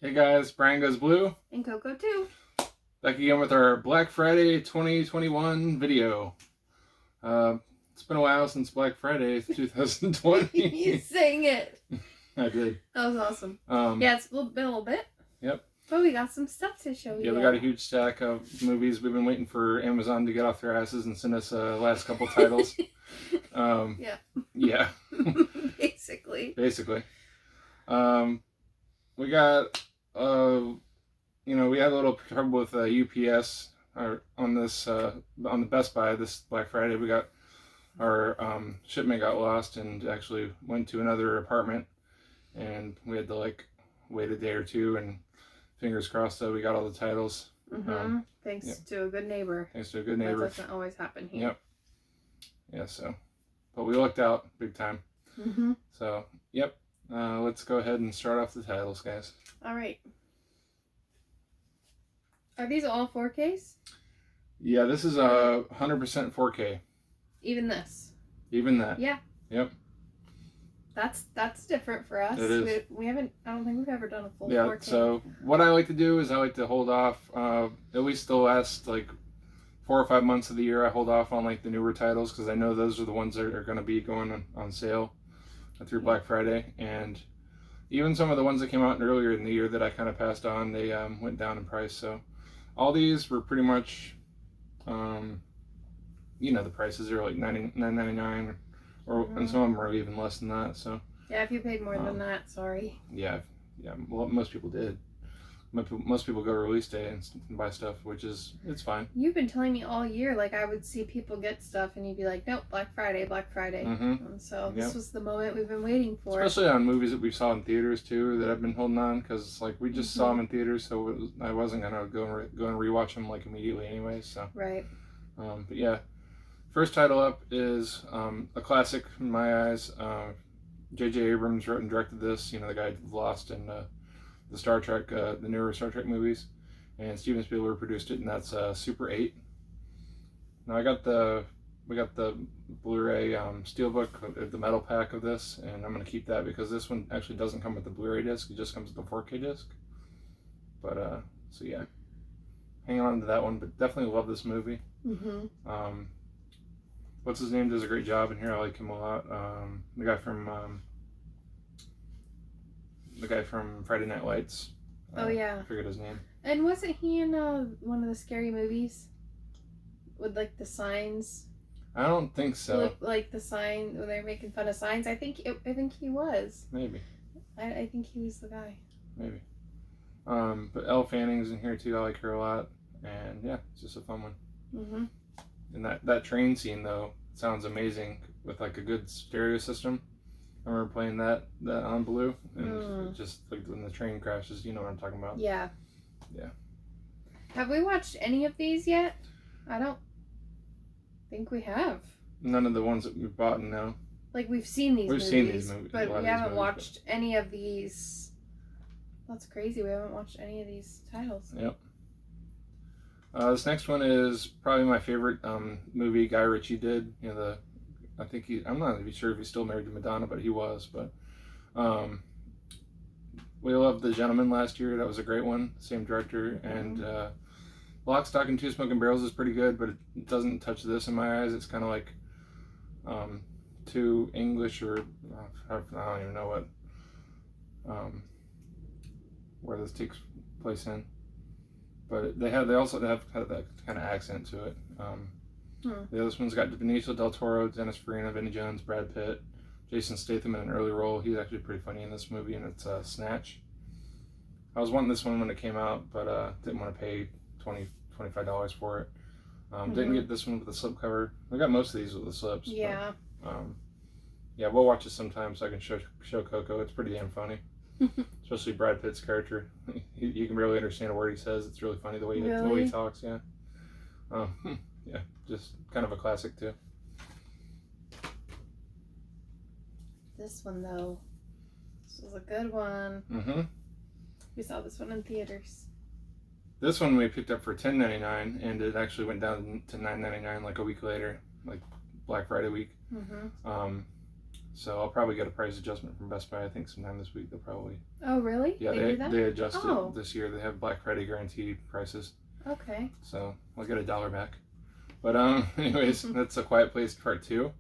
Hey guys, Brian Goes Blue. And Coco too. Back again with our Black Friday 2021 video. It's been a while since Black Friday 2020. You sang it. I did. That was awesome. Yeah, it's been a little bit. Yep. But we got some stuff to show you. Yeah, we got a huge stack of movies. We've been waiting for Amazon to get off their asses and send us last couple titles. Yeah. Yeah. Basically. We got, we had a little trouble with UPS on this, on the Best Buy this Black Friday. We got our shipment got lost and actually went to another apartment, and we had to wait a day or two, and fingers crossed that we got all the titles. Thanks to a good neighbor. Thanks to a good neighbor. That doesn't always happen here. Yep. Yeah, but we lucked out big time. So, yep. Let's go ahead and start off the titles, guys. Alright. Are these all 4Ks? Yeah, this is 100% 4K. Even this? Even that. Yeah. Yep. That's different for us. It is. We haven't, I don't think we've ever done a full 4K. Yeah, so what I like to do is I like to hold off, at least the last 4 or 5 months of the year. I hold off on the newer titles because I know those are the ones that are going to be going on sale through Black Friday. And even some of the ones that came out earlier in the year that I kind of passed on, they went down in price. So all these were pretty much, the prices are like $9.99, and some of them are even less than that. So yeah, if you paid more than that, sorry. Yeah. Well, most people did. Most people go to release day and buy stuff, it's fine. You've been telling me all year, I would see people get stuff and you'd be like, nope, Black Friday. And so this was the moment we've been waiting for. Especially on movies that we saw in theaters too, that I've been holding on, because we just saw them in theaters, so I wasn't gonna go and rewatch them immediately anyway. So right. But yeah, first title up is a classic in my eyes. J.J. Abrams wrote and directed this. The guy who Lost and the Star Trek, the newer Star Trek movies, and Steven Spielberg produced it, and that's Super 8. Now we got the Blu-ray steelbook, the metal pack of this, and I'm going to keep that because this one actually doesn't come with the Blu-ray disc, it just comes with the 4K disc. But so yeah, hang on to that one, but definitely love this movie. What's his name does a great job in here. I like him a lot. The guy from Friday Night Lights. Oh yeah. I forget his name. And wasn't he in one of the scary movies with the signs? I don't think so. The sign when they're making fun of signs. I think he was. Maybe. I think he was the guy. Maybe. But Elle Fanning's in here too. I like her a lot, and yeah, it's just a fun one. And that train scene though sounds amazing with a good stereo system. I remember playing that on Blue, and just when the train crashes, you know what I'm talking about. Yeah. Yeah. Have we watched any of these yet? I don't think we have. None of the ones that we've bought, no. We've seen these movies. We've seen these movies, but we haven't watched any of these. That's crazy. We haven't watched any of these titles. Yep. This next one is probably my favorite movie Guy Ritchie did. I'm not even sure if he's still married to Madonna, but he was. But we loved The Gentleman last year. That was a great one. Same director. And Lock, Stock, and Two Smoking Barrels is pretty good, but it doesn't touch this in my eyes. It's kind of too English, or I don't even know where this takes place in. But they also have that kind of accent to it. The other one's got Benicio del Toro, Dennis Farina, Vinnie Jones, Brad Pitt, Jason Statham in an early role. He's actually pretty funny in this movie, and it's Snatch. I was wanting this one when it came out, but didn't want to pay $25 for it. Didn't get this one with the slipcover. We got most of these with the slips. Yeah. But, yeah, we'll watch it sometime so I can show Coco. It's pretty damn funny. Especially Brad Pitt's character. You can barely understand a word he says. It's really funny the way he talks. Yeah. Yeah, just kind of a classic too. This one though, this was a good one. We saw this one in theaters. This one we picked up for $10.99, and it actually went down to $9.99 a week later, Black Friday week. So I'll probably get a price adjustment from Best Buy. I think sometime this week they'll probably. Oh really? Yeah, they do that? They adjusted this year. They have Black Friday guaranteed prices. Okay. So I'll get $1 back. But anyways, that's A Quiet Place Part 2.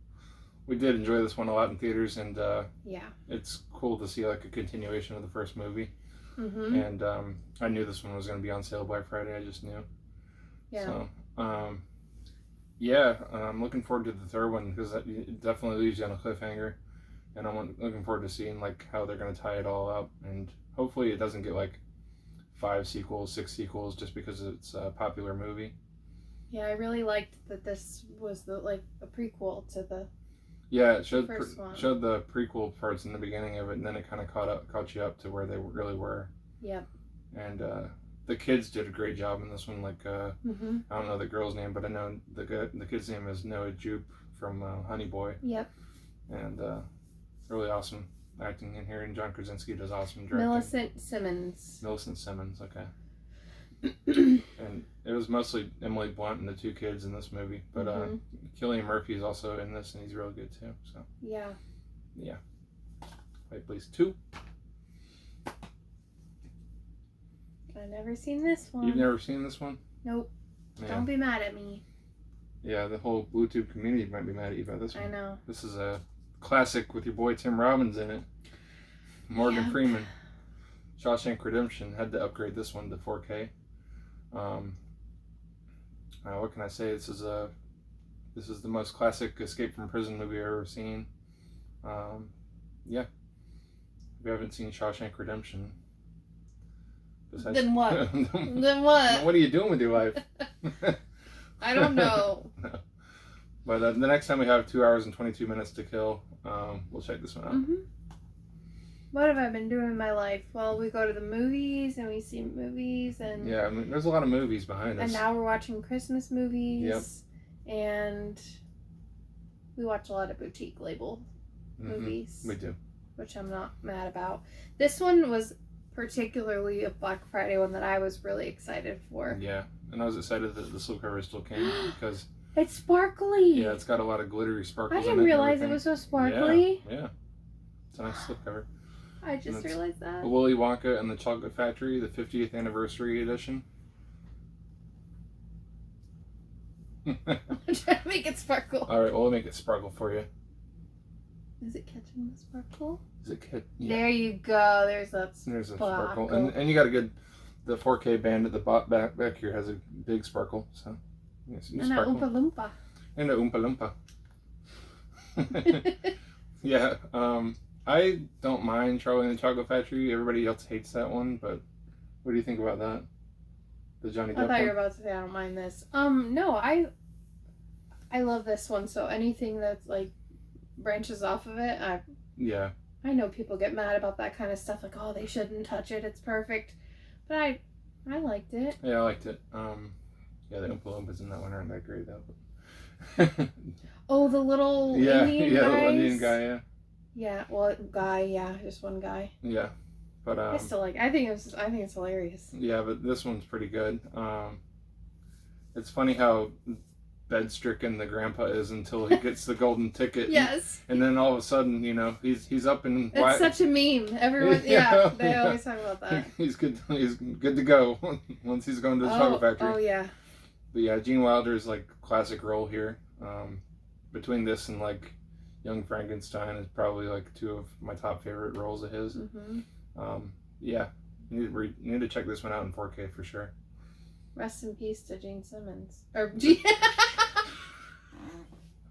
We did enjoy this one a lot in theaters, and it's cool to see like a continuation of the first movie. Mm-hmm. And I knew this one was going to be on sale Black Friday. I just knew. Yeah. So I'm looking forward to the third one because it definitely leaves you on a cliffhanger, and I'm looking forward to seeing like how they're going to tie it all up, and hopefully it doesn't get like 5 sequels, 6 sequels just because it's a popular movie. Yeah, I really liked that this was a prequel to the. Yeah, it showed the prequel parts in the beginning of it, and then it kind of caught you up to where they really were. Yep. And the kids did a great job in this one. Like I don't know the girl's name, but I know the kid's name is Noah Jupe from Honey Boy. Yep. And really awesome acting in here, and John Krasinski does awesome directing. Millicent Simmons. Okay. And it was mostly Emily Blunt and the 2 kids in this movie, but Cillian Murphy is also in this, and he's really good too. So yeah. Quiet Place 2. I've never seen this one. You've never seen this one? Nope. Yeah. Don't be mad at me. Yeah, the whole BlueTube community might be mad at you about this one. I know. This is a classic with your boy Tim Robbins in it. Morgan Freeman. Shawshank Redemption. Had to upgrade this one to 4K. What can I say? This is the most classic escape from prison movie I've ever seen. If you haven't seen Shawshank Redemption, then what? Then what? What are you doing with your life? I don't know. No. But the next time we have 2 hours and 22 minutes to kill, we'll check this one out. Mm-hmm. What have I been doing in my life? Well, we go to the movies and we see movies, and yeah, I mean, there's a lot of movies behind us. And now we're watching Christmas movies. Yep. And we watch a lot of boutique label movies. We do. Which I'm not mad about. This one was particularly a Black Friday one that I was really excited for. Yeah, and I was excited that the slipcover still came because it's sparkly. Yeah, it's got a lot of glittery sparkles. I didn't realize it was so sparkly. Yeah, it's a nice slipcover. I just realized that. Willy Wonka and the Chocolate Factory, the 50th anniversary edition. I'm trying to make it sparkle. All right, well, we'll make it sparkle for you. Is it catching the sparkle? Is it Yeah. There you go. There's a sparkle. And you got a good, the 4K band at the back here has a big sparkle. So, yes, and a Oompa Loompa. And a Oompa Loompa. Yeah, I don't mind Charlie and the Chocolate Factory. Everybody else hates that one, but what do you think about that? The Johnny Depp I thought you were about to say I don't mind this. No, I love this one. So anything that's like branches off of it, I know people get mad about that kind of stuff, like, oh, they shouldn't touch it, it's perfect. But I liked it. Yeah, I liked it. The Oompa Loompas in that one aren't that great though. Oh, the little Indian guys? The little Indian guy, yeah. Yeah, well, just one guy. Yeah, but I still like. I think it's hilarious. Yeah, but this one's pretty good. It's funny how bed-stricken the grandpa is until he gets the golden ticket. Yes. And then all of a sudden, he's up and. It's such a meme. Everyone, they always talk about that. He's good. He's good to go once he's going to the Chocolate Factory. Oh yeah. But yeah, Gene Wilder's like classic role here. Between this and like Young Frankenstein is probably like 2 of my top favorite roles of his. Mm-hmm. You need to check this one out in 4K for sure. Rest in peace to Gene Simmons.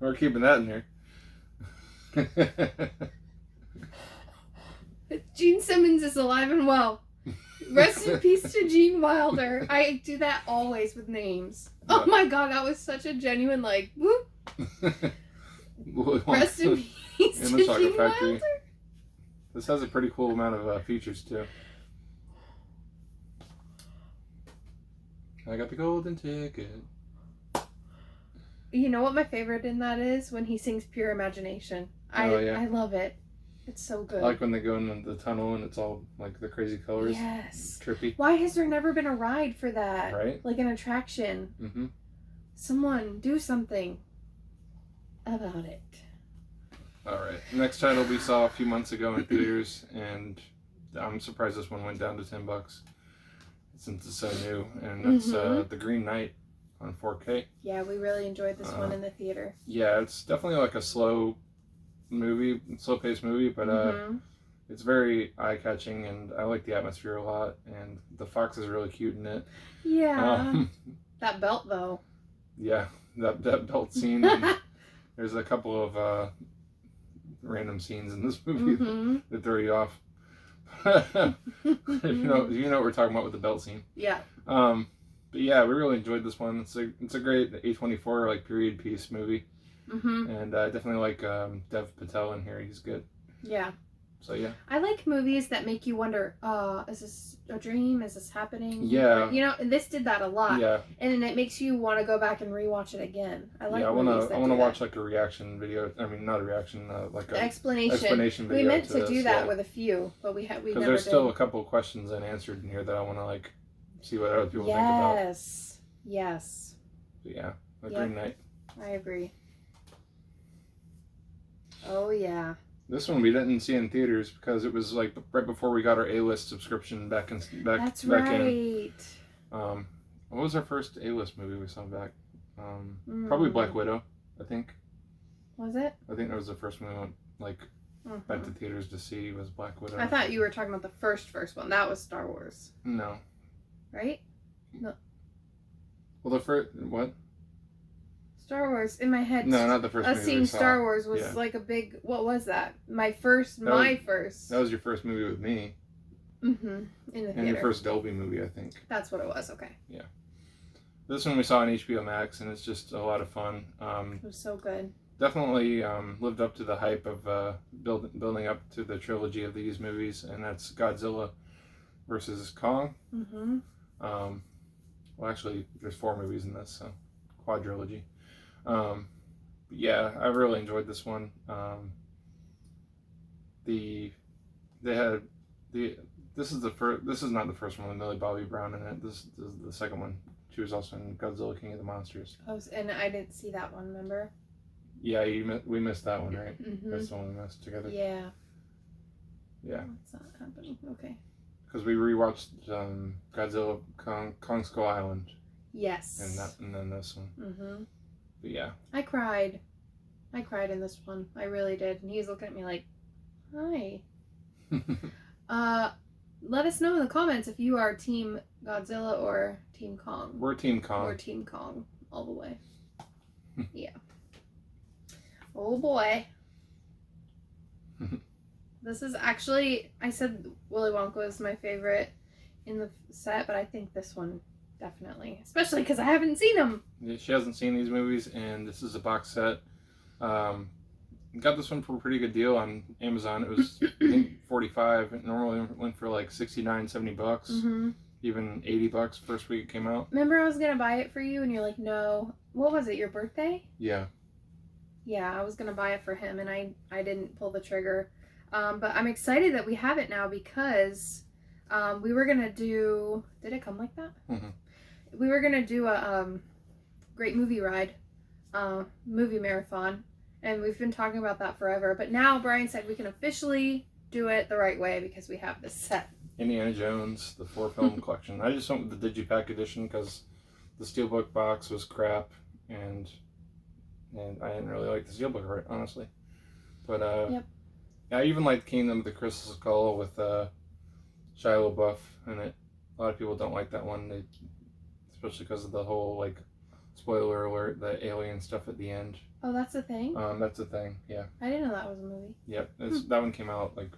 We're keeping that in here. Gene Simmons is alive and well. Rest in peace to Gene Wilder. I do that always with names. Yeah. Oh my god, that was such a genuine whoop. Rest in peace to Gene Wilder. This has a pretty cool amount of features too. I got the golden ticket. You know what my favorite in that is? When he sings Pure Imagination. I love it. It's so good. I like when they go in the tunnel and it's all like the crazy colors. Yes. Trippy. Why has there never been a ride for that? Right? Like an attraction. Mm-hmm. Someone do something about it. All right. Next title we saw a few months ago in theaters, and I'm surprised this one went down to $10 since it's so new, and that's The Green Knight on 4K. Yeah, we really enjoyed this one in the theater. Yeah, it's definitely like a slow paced movie, but it's very eye-catching, and I like the atmosphere a lot, and the fox is really cute in it. Yeah. That belt, though. Yeah, that belt scene. And there's a couple of random scenes in this movie that throw you off. you know what we're talking about with the belt scene. Yeah. But yeah, we really enjoyed this one. It's a great A24 like period piece movie. And I definitely like Dev Patel in here. He's good. Yeah. So yeah. I like movies that make you wonder, is this a dream? Is this happening? Yeah. You know, and this did that a lot. Yeah. And it makes you want to go back and rewatch it again. I like movies that I want to watch like a reaction video. I mean, not a reaction, like an explanation video. We meant to do that yeah. with a few, but we never did. Because there's still a couple of questions unanswered in here that I want to like see what other people think about. Yes. But yeah, Green Knight. I agree. Oh yeah. This one we didn't see in theaters because it was like right before we got our A-list subscription back in. That's right. What was our first A-list movie we saw back? Probably Black Widow, I think. Was it? I think that was the first one we went like back to theaters to see was Black Widow. I thought you were talking about the first one. That was Star Wars. No. Right? No. Well, the first what? Star Wars in my head. No, not the first movie. Us seeing Star Wars was like a big. What was that? My first. That was your first movie with me. In the theater. And your first Dolby movie, I think. That's what it was. Okay. Yeah. This one we saw on HBO Max, and it's just a lot of fun. It was so good. Definitely lived up to the hype of building up to the trilogy of these movies, and that's Godzilla versus Kong. Well, actually, there's 4 movies in this, so quadrilogy. Yeah, I really enjoyed this one. This is not the first one with Millie Bobby Brown in it. This is the second one. She was also in Godzilla King of the Monsters. Oh, and I didn't see that one, remember? Yeah, we missed that one, right? That's the one we missed together. Yeah. Yeah. What's not happening? Okay. Because we rewatched Godzilla Kong Skull Island. Yes. And then this one. But yeah. I cried in this one. I really did. And he's looking at me like, hi. Let us know in the comments if you are Team Godzilla or Team Kong. We're Team Kong. We're Team Kong all the way. Yeah. Oh boy. This is actually, I said Willy Wonka was my favorite in the set, but I think this one definitely, especially because I haven't seen them. Yeah, she hasn't seen these movies, and this is a box set. Got this one for a pretty good deal on Amazon. It was I think $45. It normally went for like $69, $70, even $80 first week it came out. Remember I was gonna buy it for you, and you're like, no. What was it? Your birthday? Yeah. Yeah, I was gonna buy it for him, and I didn't pull the trigger. But I'm excited that we have it now because we were gonna do. Did it come like that? We were gonna do a great movie ride, movie marathon, and we've been talking about that forever. But now Brian said we can officially do it the right way because we have this set. Indiana Jones, the 4-film collection. I just went with the Digipack edition because the Steelbook box was crap, and I didn't really like the Steelbook, honestly. But I even liked Kingdom of the Crystal Skull with Shia LaBeouf in it. A lot of people don't like that one, especially because of the whole like spoiler alert, the alien stuff at the end. Oh, that's a thing? That's a thing, yeah. I didn't know that was a movie. Yep, that one came out like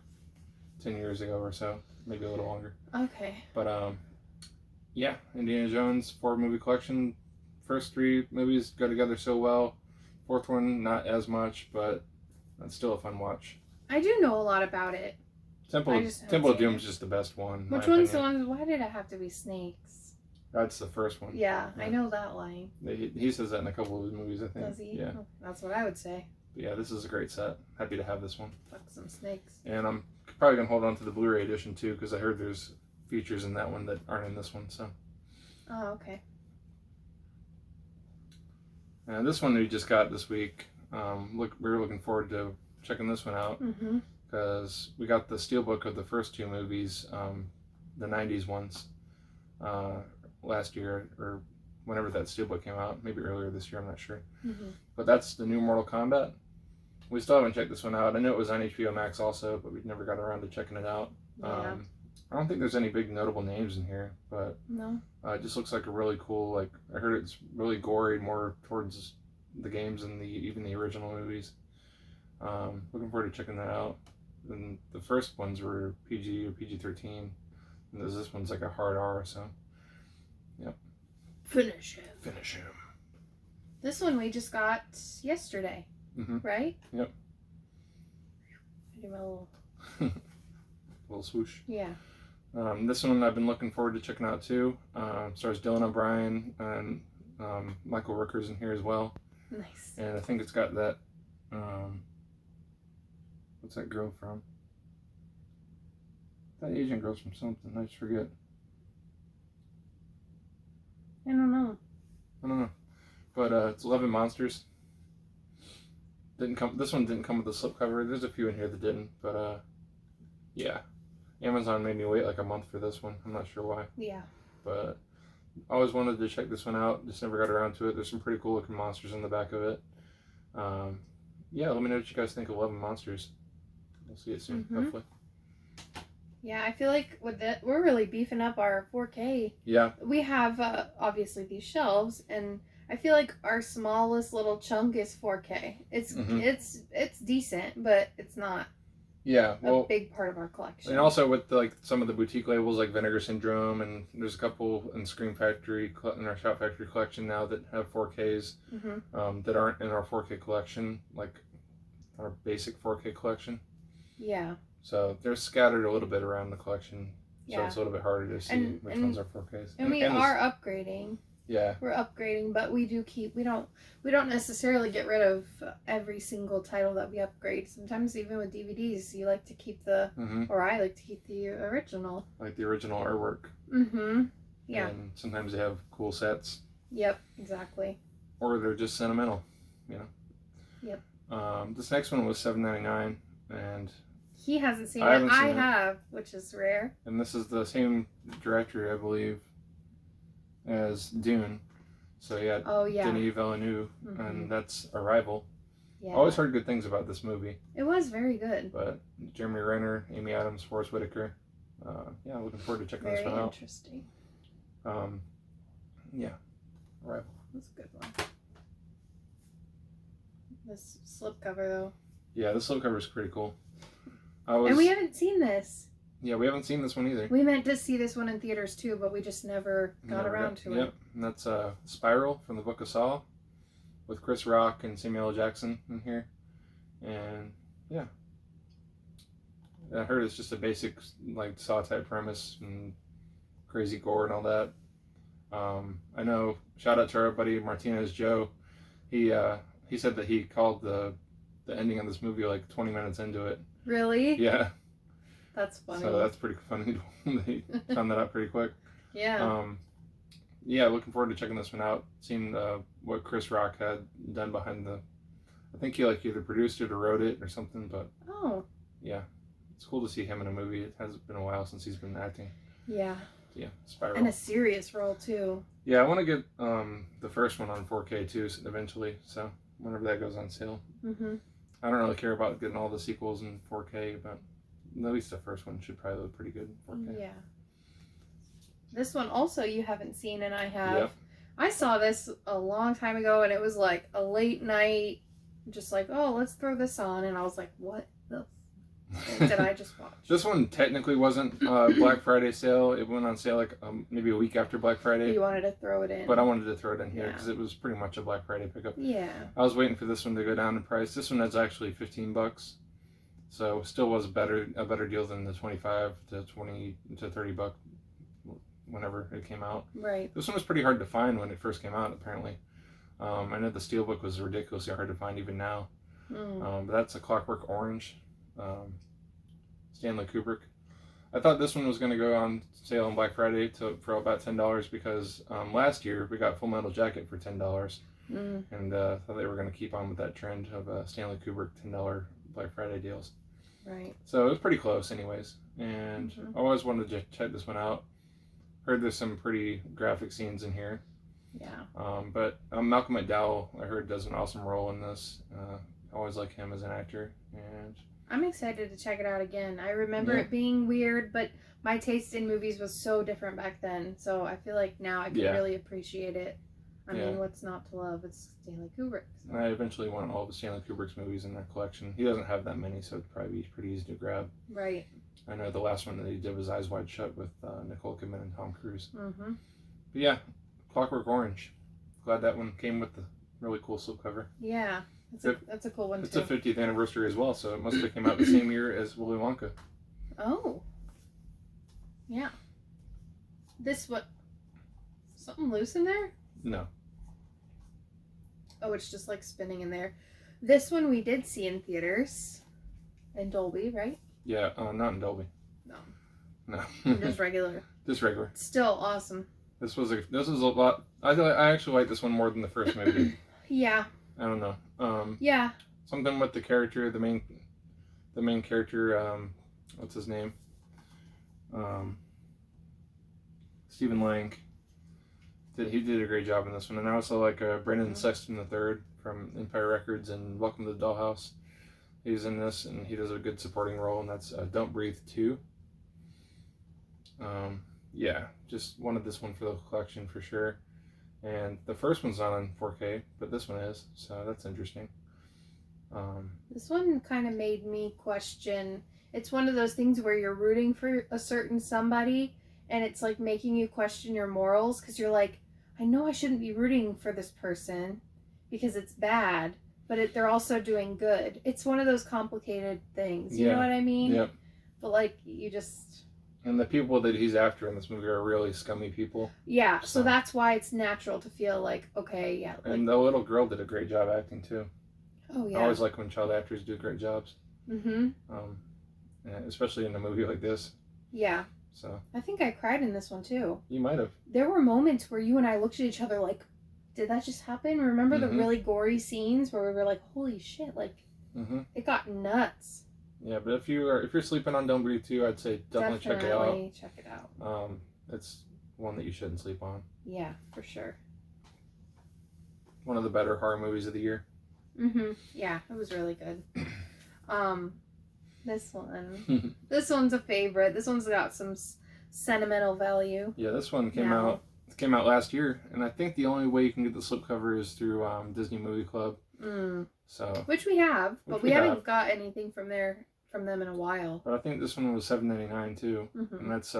10 years ago or so, maybe a little longer. Okay. But yeah, Indiana Jones 4-movie collection. First 3 movies go together so well. 4th one not as much, but it's still a fun watch. I do know a lot about it. Temple of Doom is just the best one. Which one's the one? Why did it have to be snakes? That's the first one. Yeah, I know that line. He says that in a couple of his movies, I think. Does he? Yeah. Oh, that's what I would say. But yeah, this is a great set. Happy to have this one. Fuck some snakes. And I'm probably going to hold on to the Blu-ray edition too, because I heard there's features in that one that aren't in this one, so. Oh, okay. And this one we just got this week. We were looking forward to checking this one out because we got the steelbook of the first two movies, the 90s ones, last year or whenever that steelbook came out, maybe earlier this year, I'm not sure. But that's the new Mortal Kombat. We still haven't checked this one out. I know it was on HBO Max also, but we never got around to checking it out. Yeah. I don't think there's any big notable names in here, but no. It just looks like a really cool, like, I heard it's really gory, more towards the games and even the original movies. Looking forward to checking that out. And the first ones were PG or PG-13, and this one's like a hard R, so, yep. Finish him. Finish him. This one we just got yesterday, right? Yep. I do my little... little swoosh. Yeah. This one I've been looking forward to checking out too. Stars Dylan O'Brien and Michael Rooker's in here as well. Nice. And I think it's got that, what's that girl from? That Asian girl's from something, I just forget. I don't know. But it's 11 Monsters. This one didn't come with a slipcover. There's a few in here that didn't, but yeah. Amazon made me wait like a month for this one. I'm not sure why. Yeah. But I always wanted to check this one out. Just never got around to it. There's some pretty cool looking monsters in the back of it. Yeah, let me know what you guys think of 11 Monsters. We'll see it soon, hopefully. Yeah, I feel like with that, we're really beefing up our 4K. Yeah. We have, obviously, these shelves, and I feel like our smallest little chunk is 4K. It's decent, but it's not a big part of our collection. And also with some of the boutique labels like Vinegar Syndrome, and there's a couple in Scream Factory, in our Shout Factory collection now that have 4Ks that aren't in our 4K collection, like our basic 4K collection. Yeah. So they're scattered a little bit around the collection, so it's a little bit harder to see which ones are 4Ks. And we are upgrading. Yeah. We're upgrading, but we do we don't necessarily get rid of every single title that we upgrade. Sometimes even with DVDs, you like to keep or I like to keep the original. Like the original artwork. Yeah. And sometimes they have cool sets. Yep, exactly. Or they're just sentimental, you know. Yep. This next one was $7.99, and he hasn't seen it. I have, which is rare. And this is the same director, I believe, as Dune. So yeah, Denis Villeneuve, and that's Arrival. Yeah. Always heard good things about this movie. It was very good. But Jeremy Renner, Amy Adams, Forrest Whitaker. Yeah, looking forward to checking this one out. Very interesting. Yeah, Arrival. That's a good one. This slipcover though. Yeah, this slipcover is pretty cool. And we haven't seen this. Yeah, we haven't seen this one either. We meant to see this one in theaters too, but we just never got around to it. Yep, and that's Spiral from the Book of Saw with Chris Rock and Samuel L. Jackson in here. And yeah. I heard it's just a basic like Saw type premise and crazy gore and all that. I know, shout out to our buddy Martinez Joe. He said that he called the ending of this movie like 20 minutes into it. Really? Yeah. That's funny. So that's pretty funny. They found that out pretty quick. Yeah. Yeah, looking forward to checking this one out. Seeing what Chris Rock had done behind I think he either produced it or wrote it or something. But yeah, it's cool to see him in a movie. It has been a while since he's been acting. Yeah. Yeah, Spiral. And a serious role too. Yeah, I want to get the first one on 4K too eventually. So whenever that goes on sale. I don't really care about getting all the sequels in 4K, but at least the first one should probably look pretty good in 4K. Yeah. This one also you haven't seen, and I have. Yep. I saw this a long time ago, and it was like a late night, just like, oh, let's throw this on, and I was like, what the did I just watch? This one technically wasn't Black Friday sale. It went on sale like maybe a week after Black Friday. You wanted to throw it in. But I wanted to throw it in here because it was pretty much a Black Friday pickup. Yeah. I was waiting for this one to go down in price. This one is actually $15. So still was a better deal than the 25 to 20 to $30 whenever it came out. Right. This one was pretty hard to find when it first came out, apparently. I know the Steelbook was ridiculously hard to find even now. But that's a Clockwork Orange. Stanley Kubrick. I thought this one was going to go on sale on Black Friday for about $10 because last year we got Full Metal Jacket for $10. And I thought they were going to keep on with that trend of Stanley Kubrick $10 Black Friday deals. Right. So it was pretty close, anyways. And I always wanted to check this one out. Heard there's some pretty graphic scenes in here. Yeah. But Malcolm McDowell, I heard, does an awesome role in this. I always like him as an actor, and I'm excited to check it out again. I remember it being weird, but my taste in movies was so different back then. So I feel like now I can really appreciate it. I mean, what's not to love? It's Stanley Kubrick. So. I eventually want all of Stanley Kubrick's movies in that collection. He doesn't have that many, so it'd probably be pretty easy to grab. Right. I know the last one that he did was Eyes Wide Shut with Nicole Kidman and Tom Cruise. Mm-hmm. But yeah, Clockwork Orange. Glad that one came with the really cool slipcover. Yeah, that's a cool one it's too. It's a 50th anniversary as well, so it must have came out the same year as Willy Wonka. Oh. Yeah. This what? Something loose in there? No. Oh, it's just like spinning in there. This one we did see in theaters. In Dolby, right? Yeah, not in Dolby. No. No. Just regular. Just regular. Still awesome. This was a lot. I actually like this one more than the first movie. Yeah. I don't know. Yeah. Something with the character, the main character. What's his name? Stephen Lang. He did a great job in this one, and I also like Brendan Sexton III from Empire Records and Welcome to the Dollhouse. He's in this, and he does a good supporting role, and that's Don't Breathe 2. Yeah, just wanted this one for the collection for sure. And the first one's not on 4K, but this one is, so that's interesting. This one kind of made me question. It's one of those things where you're rooting for a certain somebody, and it's like making you question your morals, because you're like, I know I shouldn't be rooting for this person because it's bad, but they're also doing good. It's one of those complicated things. You know what I mean? Yep. But like, you just... And the people that he's after in this movie are really scummy people. Yeah, so that's why it's natural to feel like, okay, yeah. Like... And the little girl did a great job acting too. Oh, yeah. I always like when child actors do great jobs. Mm-hmm. Especially in a movie like this. Yeah. So I think I cried in this one too. You might have. There were moments where you and I looked at each other like, did that just happen? Remember the really gory scenes where we were like, holy shit, like, it got nuts. Yeah, but if you're sleeping on Don't Breathe 2, I'd say definitely check it out. Check it out. It's one that you shouldn't sleep on. Yeah, for sure. One of the better horror movies of the year. Mm-hmm. Yeah, it was really good. This one. This one's a favorite. This one's got some sentimental value. Yeah, this one came out last year, and I think the only way you can get the slipcover is through Disney Movie Club. So which we have, but we haven't got anything from them in a while. But I think this one was $7.99 too, and that's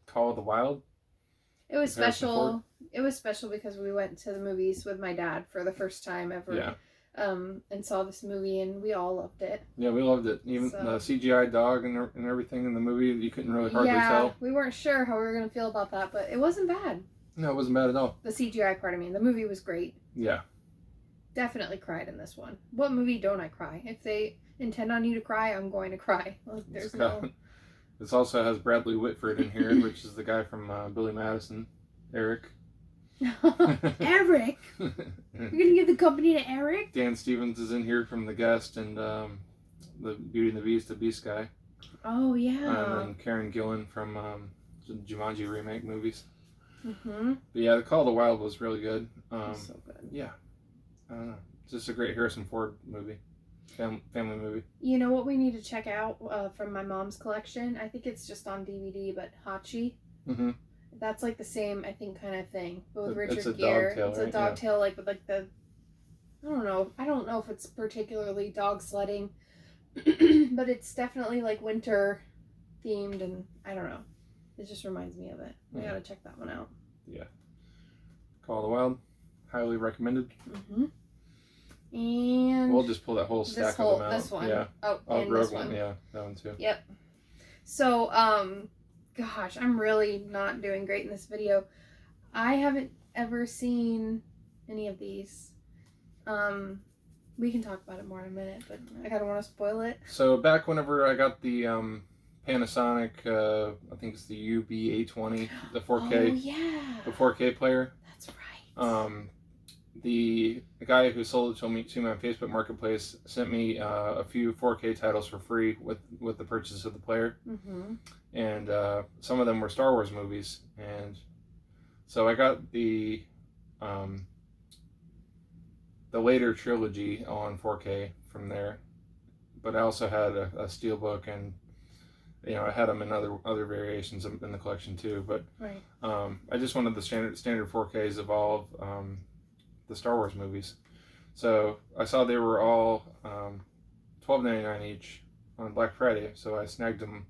Call of the Wild. It was special. It was special because we went to the movies with my dad for the first time ever. Yeah. And saw this movie, and we all loved it. Yeah, we loved it. Even the CGI dog and everything in the movie, you couldn't really hardly tell. We weren't sure how we were going to feel about that, but it wasn't bad. No, it wasn't bad at all. The CGI part, I mean. The movie was great. Yeah. Definitely cried in this one. What movie don't I cry? If they intend on you to cry, I'm going to cry. Like, there's no... This also has Bradley Whitford in here, which is the guy from Billy Madison, Eric. Eric? You're gonna give the company to Eric? Dan Stevens is in here from The Guest and the Beauty and the Beast, the Beast guy. Oh, yeah. And then Karen Gillan from the Jumanji remake movies. Mm-hmm. But yeah, The Call of the Wild was really good. So good. Yeah. I don't know. It's just a great Harrison Ford movie. Family movie. You know what we need to check out from my mom's collection? I think it's just on DVD, but Hachi. Mm-hmm. That's like the same, I think, kind of thing. But with Richard it's a Gere. dog tail, it's a dog tail, like with like the... I don't know if it's particularly dog sledding. But it's definitely like winter themed, and I don't know. It just reminds me of it. I gotta check that one out. Yeah. Call of the Wild. Highly recommended. Mm-hmm. And we'll just pull that whole stack of them out. This one. Yeah. Oh, and Rogue this one. Yeah, that one too. Yep. So, gosh, I'm really not doing great in this video. I haven't ever seen any of these. We can talk about it more in a minute, but I kind of want to spoil it. So back whenever I got the Panasonic, I think it's the UB820, the 4K. Oh, yeah. The 4K player. That's right. the guy who sold it to me on Facebook Marketplace sent me a few 4K titles for free with the purchase of the player, and some of them were Star Wars movies, and so I got the later trilogy on 4K from there, but I also had a steelbook, and I had them in other variations in the collection too. But I just wanted the standard 4Ks of all of the Star Wars movies. So I saw they were all $12.99 each on Black Friday, so I snagged them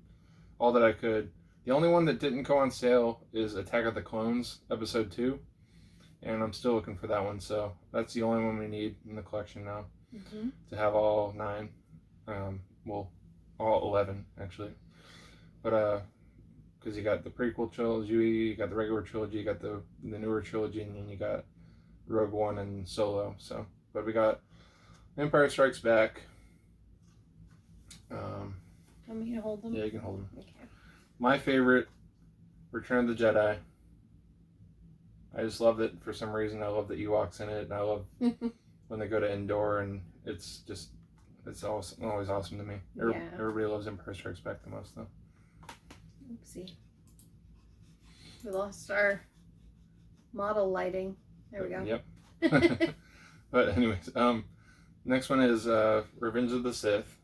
all that I could. The only one that didn't go on sale is Attack of the Clones Episode 2, and I'm still looking for that one, so that's the only one we need in the collection now to have all 9. Well, all 11 actually, but because you got the prequel trilogy, you got the regular trilogy, you got the newer trilogy, and then you got Rogue One and Solo. So, but we got Empire Strikes Back. Want me to hold them? Yeah, you can hold them. Okay. My favorite, Return of the Jedi. I just loved it for some reason. I love the Ewoks in it, and I love when they go to Endor, and it's always awesome to me. Everybody loves Empire Strikes Back the most, though. Oopsie. We lost our model lighting. There we go. Yep. But anyways, next one is Revenge of the Sith.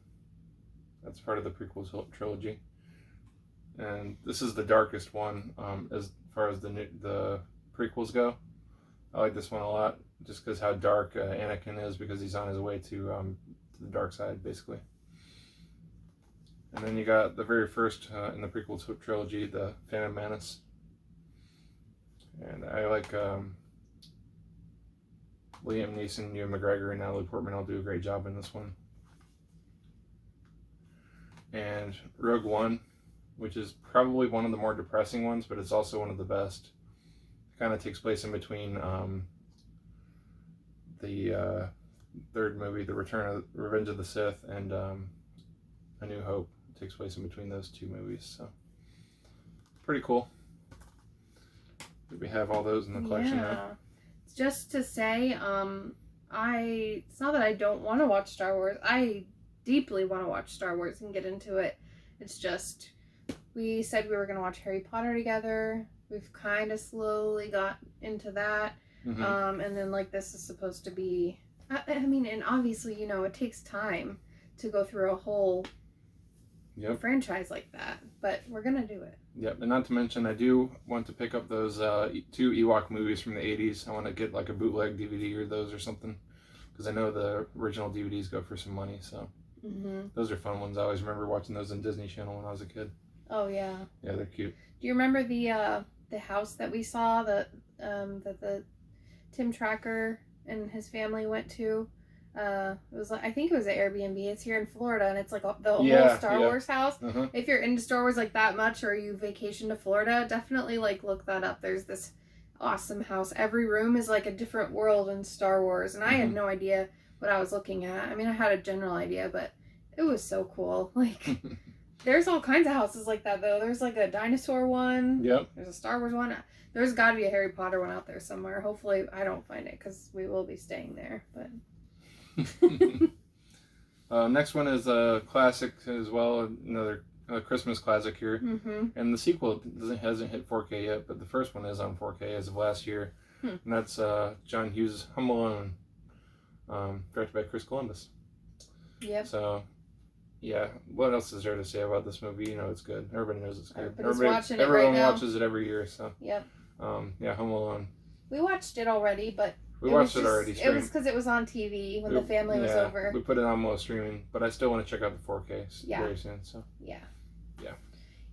That's part of the prequel trilogy, and this is the darkest one as far as the prequels go. I like this one a lot, just because how dark Anakin is, because he's on his way to the dark side, basically. And then you got the very first in the prequel trilogy, the Phantom Menace, and I like Liam Neeson, Ewan McGregor, and Natalie Portman all do a great job in this one. And Rogue One, which is probably one of the more depressing ones, but it's also one of the best. It kind of takes place in between the third movie, The Revenge of the Sith, and A New Hope. It takes place in between those two movies, so pretty cool. We have all those in the collection now. Just to say, it's not that I don't want to watch Star Wars. I deeply want to watch Star Wars and get into it. It's just, we said we were going to watch Harry Potter together. We've kind of slowly got into that. And then, like, this is supposed to be, I mean, and obviously, it takes time to go through a whole franchise like that. But we're going to do it. Yep, and not to mention, I do want to pick up those 2 Ewok movies from the 80s. I want to get, like, a bootleg DVD or those or something, because I know the original DVDs go for some money, so those are fun ones. I always remember watching those on Disney Channel when I was a kid. Oh, yeah. Yeah, they're cute. Do you remember the house that we saw that the Tim Tracker and his family went to? It was like, I think it was an Airbnb. It's here in Florida, and it's like the whole Star Wars house. If you're into Star Wars like that much, or you vacation to Florida, definitely like look that up. There's this awesome house. Every room is like a different world in Star Wars, and I had no idea what I was looking at. I mean, I had a general idea, but it was so cool. Like, there's all kinds of houses like that, though. There's like a dinosaur one. Yep. There's a Star Wars one. There's got to be a Harry Potter one out there somewhere. Hopefully, I don't find it, because we will be staying there. But next one is a classic as well. Another Christmas classic here. And the sequel hasn't hit 4K yet, but the first one is on 4K as of last year. And that's John Hughes' Home Alone, directed by Chris Columbus. Yep. So, yeah, what else is there to say about this movie? It's good. Everybody knows it's good. Everyone watches it every year. So, yep. Yeah, Home Alone. We watched it already, but we watched it already. It was because it was on TV when the family was over. We put it on most streaming, but I still want to check out the 4K very soon. So yeah.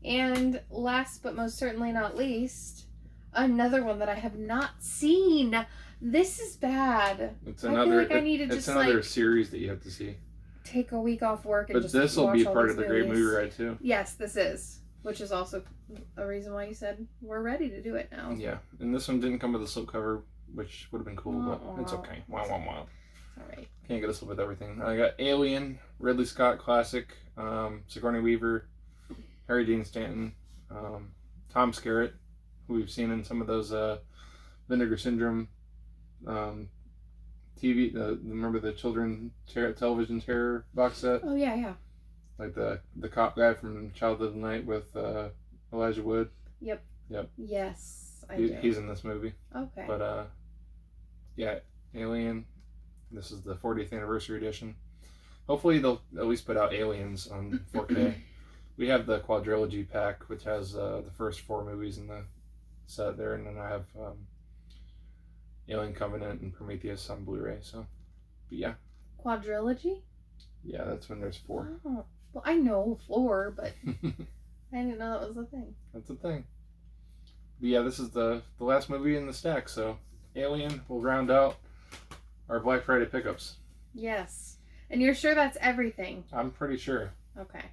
And last but most certainly not least, another one that I have not seen. This is bad. It's another. I need to it's another series that you have to see. Take a week off work and But this will be part of the Great Movie Ride too. Yes, this is. Which is also a reason why you said we're ready to do it now. Yeah, and this one didn't come with a slipcover, which would have been cool, but it's okay. Wow. All right. Can't get a slip with everything. I got Alien, Ridley Scott classic, Sigourney Weaver, Harry Dean Stanton, Tom Skerritt, who we've seen in some of those Vinegar Syndrome TV. Remember the television terror box set? Oh yeah, yeah. Like the cop guy from Child of the Night with Elijah Wood. Yep. Yep. Yes, I do. He's in this movie. Okay. But yeah, Alien. This is the 40th anniversary edition. Hopefully they'll at least put out Aliens on 4K. We have the quadrilogy pack, which has the first 4 movies in the set there, and then I have Alien Covenant and Prometheus on Blu-ray. So, but yeah. Quadrilogy? Yeah, that's when there's 4. Oh, well, I know 4, but I didn't know that was a thing. That's a thing. But yeah, this is the last movie in the stack, so Alien will round out our Black Friday pickups. Yes. And you're sure that's everything? I'm pretty sure. Okay.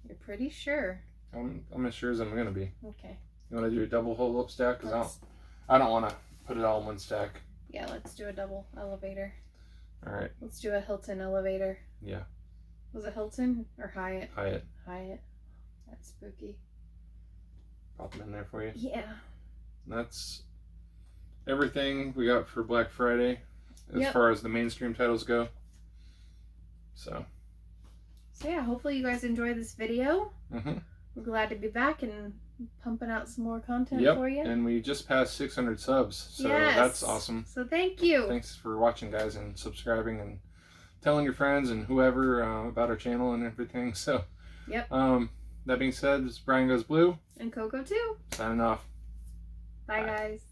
You're pretty sure? I'm as sure as I'm going to be. Okay. You want to do a double hold up stack? Because I don't want to put it all in one stack. Yeah, let's do a double elevator. All right. Let's do a Hilton elevator. Yeah. Was it Hilton or Hyatt? Hyatt. Hyatt. That's spooky. Pop them in there for you. Yeah. And that's everything we got for Black Friday as far as the mainstream titles go. So yeah, hopefully you guys enjoy this video. Mm-hmm. We're glad to be back and pumping out some more content for you. And we just passed 600 subs, so that's awesome. So thank you. Thanks for watching, guys, and subscribing and telling your friends and whoever about our channel and everything. So that being said, this is Brian Goes Blue. And Coco too. Signing off. Bye. Guys.